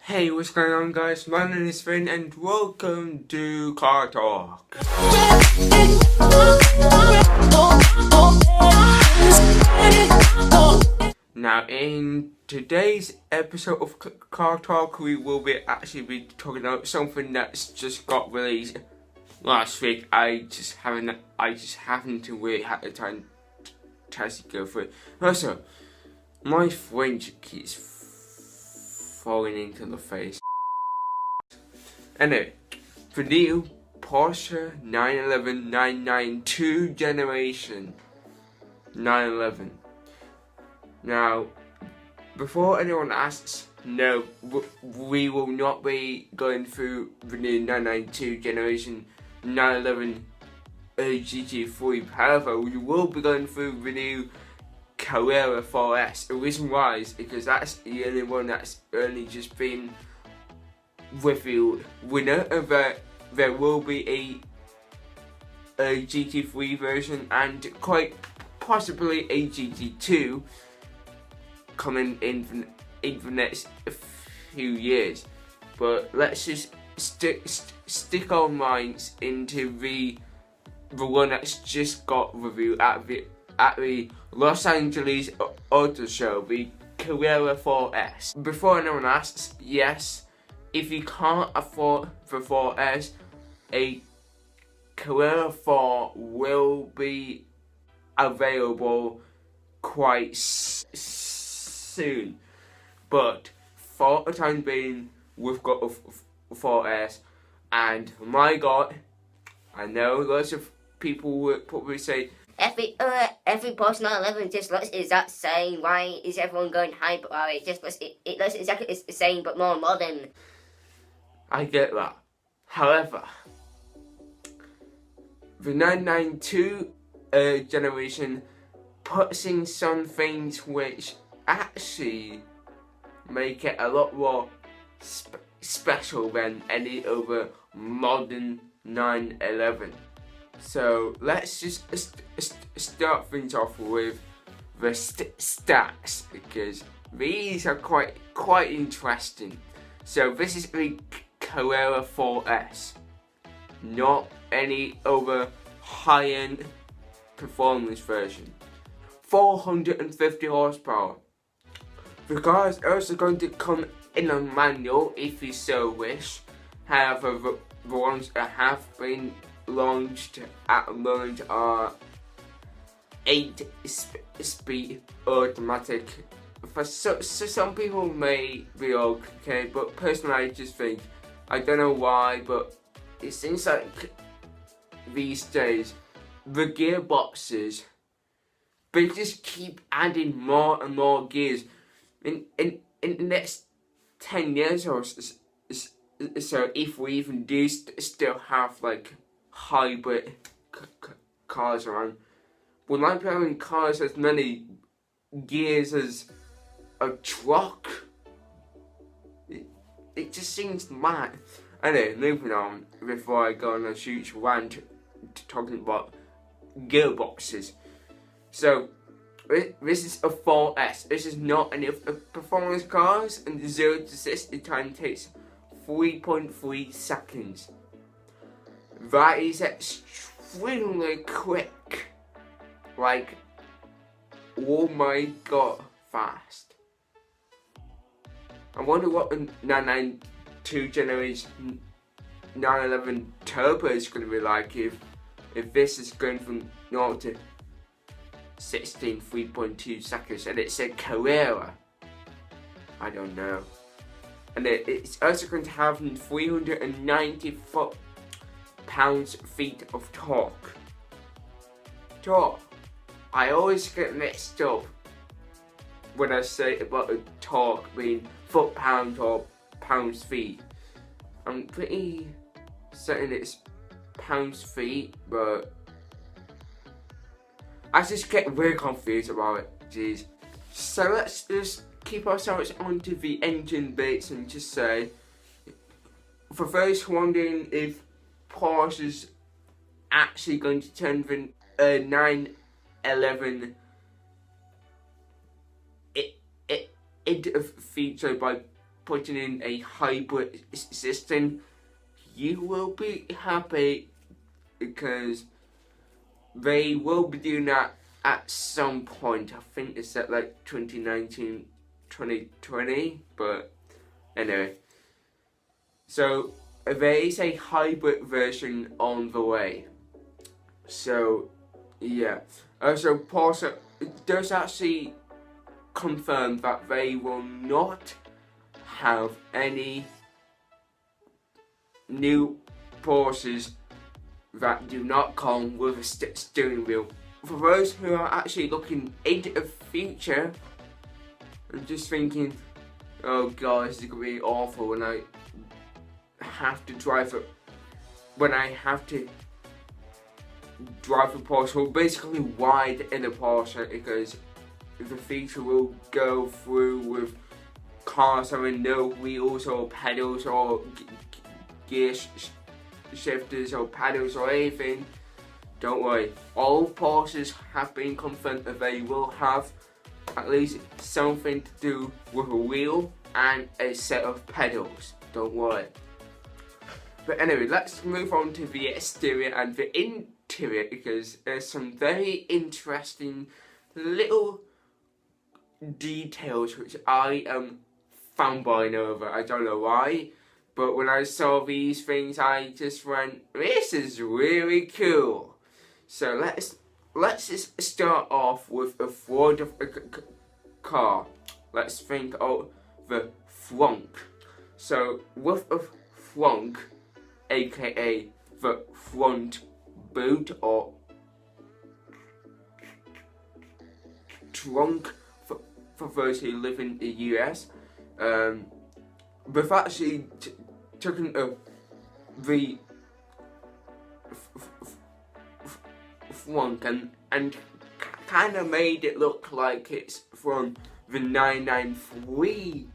Hey, what's going on, guys? My name is Finn and welcome to Car Talk. Now, in today's episode of Car Talk, we will be talking about something that's just got released last week. I just haven't really had the time to go through it. Also, my fringe keeps falling into the face. Anyway, the new Porsche 911 992 generation 911. Now, before anyone asks, no, we will not be going through the new 992 generation 911 GT3. However, we will be going through the new Carrera 4S. The reason why is because that's the only one that's only just been revealed. We know that there will be a GT3 version and quite possibly a GT2 coming in the next few years. But let's just stick our minds into the one that's just got revealed at the Los Angeles Auto Show, the Carrera 4S. Before anyone asks, yes, if you can't afford the 4S, a Carrera 4 will be available quite soon. But for the time being, we've got a 4S, and my God, I know lots of people would probably say, Every Porsche 911 just looks exact same. Why is everyone going hype about it? It looks exactly the same but more modern. I get that. However, the 992 generation puts in some things which actually make it a lot more special than any other modern 911. So let's just start things off with the stats, because these are quite interesting. So this is the Carrera 4S, not any other high-end performance version. 450 horsepower. The car is also going to come in a manual if you so wish. However, the ones that have been launched at the moment are 8-speed automatic. For some people may be okay, but personally I just think, I don't know why, but it seems like these days the gearboxes, they just keep adding more and more gears. In the next 10 years or so, if we even do still have like hybrid cars around, we might be having cars as many gears as a truck. It just seems mad. Anyway, moving on, before I go on a huge rant talking about gearboxes. So, this is a 4S. This is not any of the performance cars, and the 0 to 60 time takes 3.3 seconds. That is extremely quick. Like, oh my God, fast. I wonder what the 992 generation 911 Turbo is going to be like if this is going from 0 to 16 3.2 seconds, and it's a Carrera. I don't know. And it's also going to have 390 pounds-feet of torque. I always get mixed up when I say about the torque being foot-pound or pounds-feet. I'm pretty certain it's pounds-feet, but I just get really confused about it. Jeez. So let's just keep ourselves onto the engine bits and just say, for those wondering if Porsche's actually going to turn the 911 into a feature by putting in a hybrid system, you will be happy because they will be doing that at some point. I think it's at like 2019, 2020, but anyway. So there is a hybrid version on the way. So yeah. So Porsche does actually confirm that they will not have any new Porsches that do not come with a steering wheel. For those who are actually looking into the future, I'm just thinking, oh god, this is gonna be awful when I have to drive it. When I have to drive a Porsche, well, basically wide in a Porsche, because the feature will go through with cars having no wheels or pedals or gear shifters or paddles or anything. Don't worry, all Porsches have been confirmed that they will have at least something to do with a wheel and a set of pedals. Don't worry. But anyway, let's move on to the exterior and the interior, because there's some very interesting little details which I am fanboying over. I don't know why, but when I saw these things, I just went, this is really cool. So let's just start off with the front of a car. Let's think of the front. So with a front, aka the front boot or trunk for those who live in the US, we've actually taken the front and kind of made it look like it's from the 993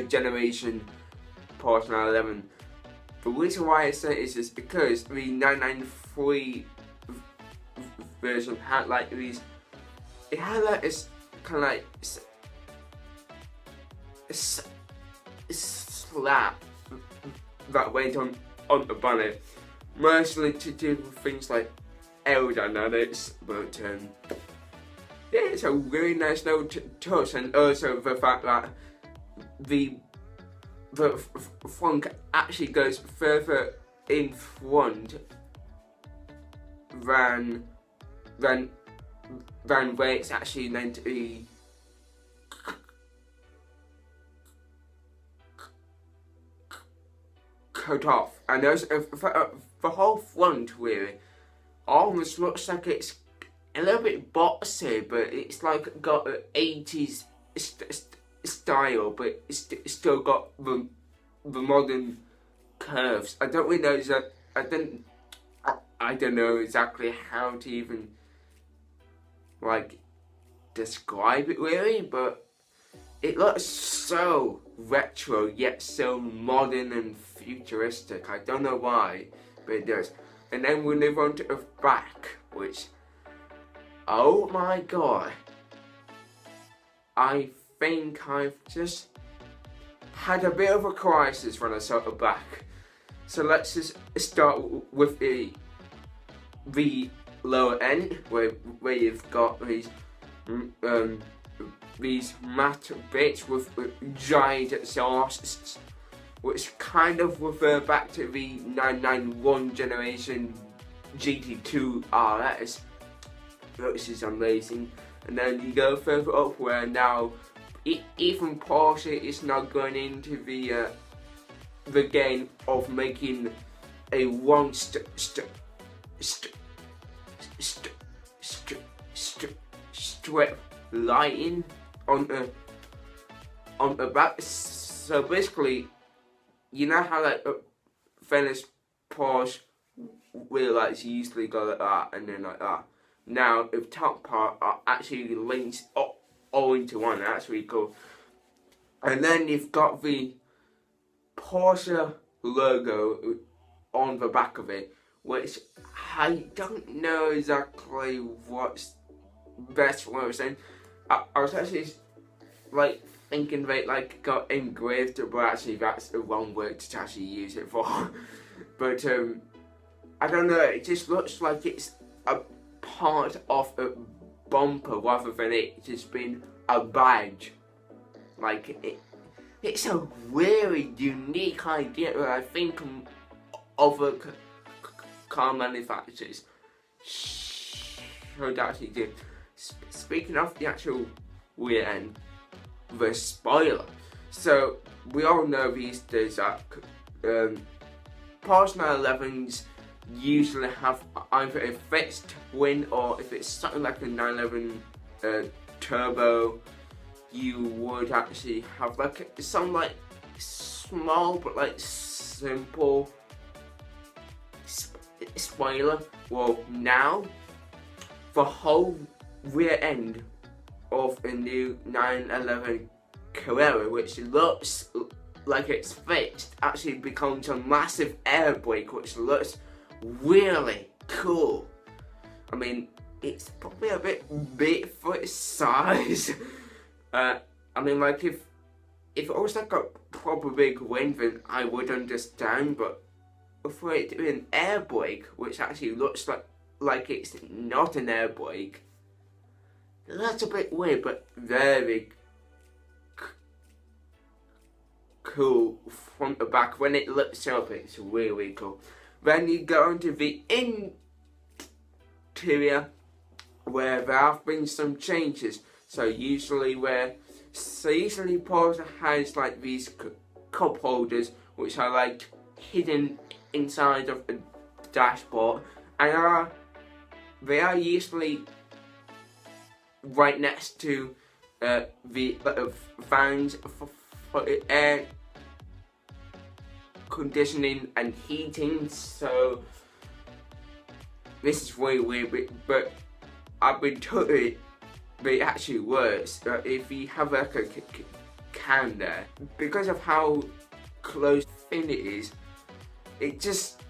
generation Porsche 911. The reason why I say this is because the 993 version had like these, it had like this kind of like slap that went on the bonnet, mostly to do with things like aerodynamics, but yeah, it's a really nice little touch, and also the fact that the front actually goes further in front than where it's actually meant to be cut off. And there's the whole front really almost looks like it's a little bit boxy, but it's like got an 80s style, but it's still got the modern curves. I don't really know that. I don't know exactly how to even like describe it really, but it looks so retro yet so modern and futuristic. I don't know why, but it does. And then we move on to the back, which, oh my god, I think I've just had a bit of a crisis when I saw the back. So let's just start with the lower end, where you've got these matte bits with giant exhausts, which kind of refer back to the 991 generation GT2 RS, which is amazing. And then you go further up where now even Porsche is now going into the game of making a one strip lighting on the back. So basically, you know how like finished Porsche wheel lights usually go like that and then like that. Now the top part are actually linked all into one. That's really cool. And then you've got the Porsche logo on the back of it, which I don't know exactly what's best for what I was saying. I was actually like thinking they like got engraved, but actually that's the wrong word to actually use it for. But I don't know, it just looks like it's a part of a bumper rather than it just being a badge. Like it's a really unique idea that I think other car manufacturers should actually do. Speaking of the actual rear end, the spoiler. So we all know these days that Porsche 911s usually have either a fixed wing, or if it's something like a 911 turbo, you would actually have like some like small but like simple spoiler. Well, now the whole rear end of a new 911 Carrera, which looks like it's fixed, actually becomes a massive air brake, which looks really cool. I mean, it's probably a bit big for its size. I mean, like if it was like a proper big wing, then I would understand. But for it to be an air brake, which actually looks like it's not an air brake, that's a bit weird, but very cool from the back. When it lifts up, it's really cool. Then you go into the interior, where there have been some changes. So usually Porsche has like these cup holders, which are like hidden inside of the dashboard, and they are usually right next to the fans for air conditioning and heating. So this is really weird, but I've been told it actually works. If you have like a can there, because of how close thin it is, it just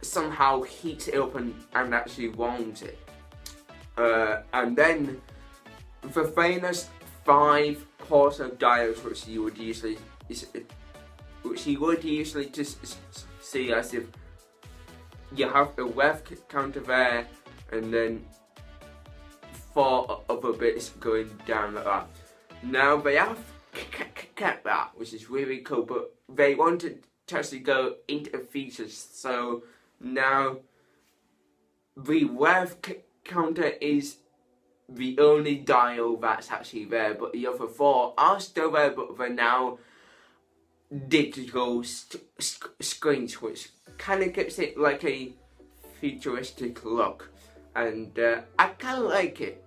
somehow heats it up and actually warms it. And then the famous 5 Porsche dials, which you would usually just see as if you have a rev counter there, and then 4 other bits going down like that. Now they have kept that, which is really cool, but they wanted to actually go into the features. So now the rev counter is the only dial that's actually there, but the other 4 are still there, but they're now digital screens, which kind of gives it like a futuristic look, and I kind of like it.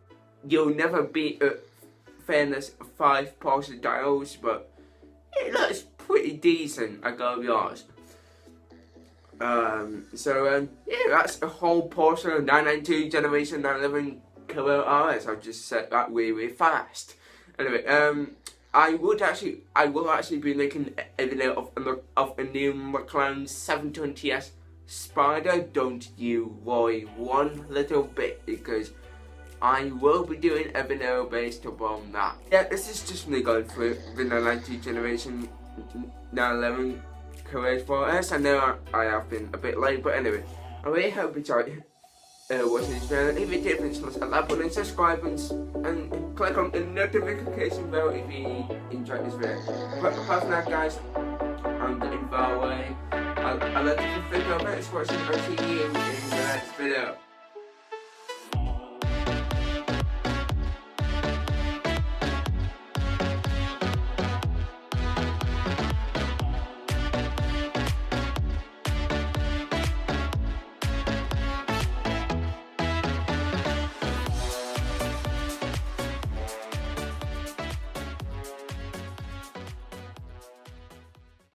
You'll never beat a famous 5 Porsche dials, but it looks pretty decent, I gotta be honest. Yeah, that's the whole Porsche 992 Generation 911 Carrera RS. I've just said that really fast. Anyway, I will actually be making a video of a new McLaren 720S Spider. Don't you worry one little bit, because I will be doing a video based upon that. Yeah, this is just me going through the 992 Generation 911 Carrera 4S. I know I have been a bit late, but anyway, I really hope you enjoyed watching this video. If you did, please hit that like button, subscribe, and click on the notification bell if you enjoyed this video. But apart from that, guys, I'm getting far away. I'll let you think about it. Watching. I'll see you in the next video.